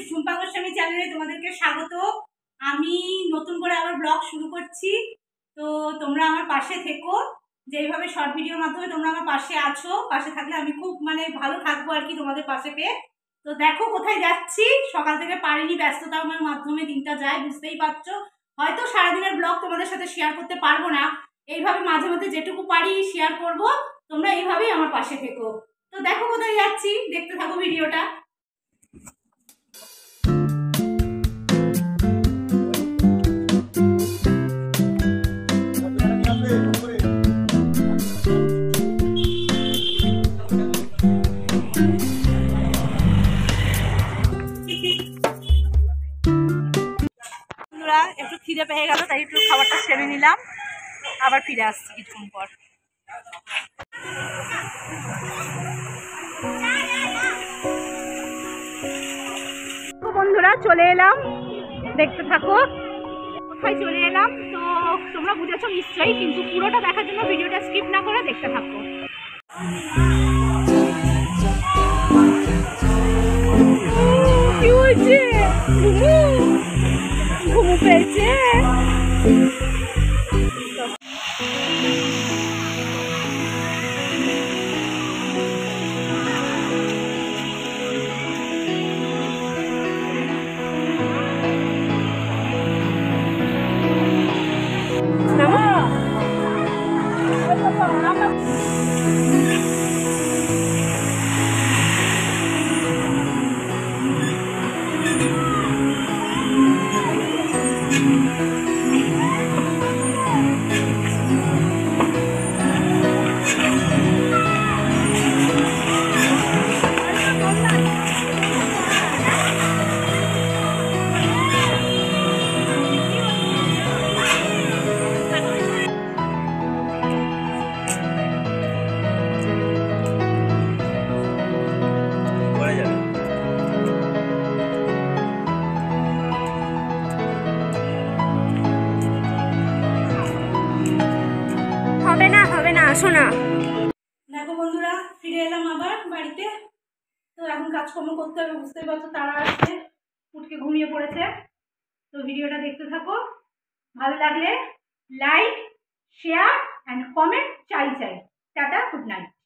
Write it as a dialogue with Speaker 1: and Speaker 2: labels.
Speaker 1: ঝুম্পা গোস্বামী চ্যানেলে তোমাদেরকে স্বাগত। আমি নতুন করে আবার ব্লগ শুরু করছি, তো তোমরা আমার পাশে থেকো। যেইভাবে শর্ট ভিডিওর মাধ্যমে তোমরা আমার পাশে আছো, পাশে থাকলে আমি খুব ভালো থাকবো আর কি তোমাদের পাশে পেয়ে। তো দেখো কোথায় যাচ্ছি, সকাল থেকে পারিনি, ব্যস্ততার মাধ্যমে দিনটা যায়, বুঝতেই পারছো। হয়তো সারাদিনের ব্লগ তোমাদের সাথে শেয়ার করতে পারবো না, এইভাবে মাঝে মধ্যে যেটুকু পারি শেয়ার করব। তোমরা এইভাবেই আমার পাশে থেকো। তো দেখো কোথায় যাচ্ছি, দেখতে থাকো ভিডিওটা। একটু খিদে পেয়ে গেল, তাই একটু খাবারটা সেরে নিলাম, আবার ফিরে আসছি কিছুক্ষণ পর। বন্ধুরা চলে এলাম, দেখতে থাকো কোথায় চলে এলাম। তো তোমরা বুঝেছো নিশ্চয়ই, কিন্তু পুরোটা দেখার জন্য ভিডিওটা স্কিপ না করে দেখতে থাকো। কি হয়েছে? ঘুমু পেয়েছে। হবে না, আসো না। দেখো বন্ধুরা, ফিরে এলাম আবার বাড়িতে। তো এখন কাজকর্ম করতে হবে, বুঝতেই পারছো, তারা আসছে, উঠকে ঘুমিয়ে পড়েছে। তো ভিডিওটা দেখতে থাকো, ভালো লাগলে লাইক, শেয়ার অ্যান্ড কমেন্ট চাই। Tata, good night.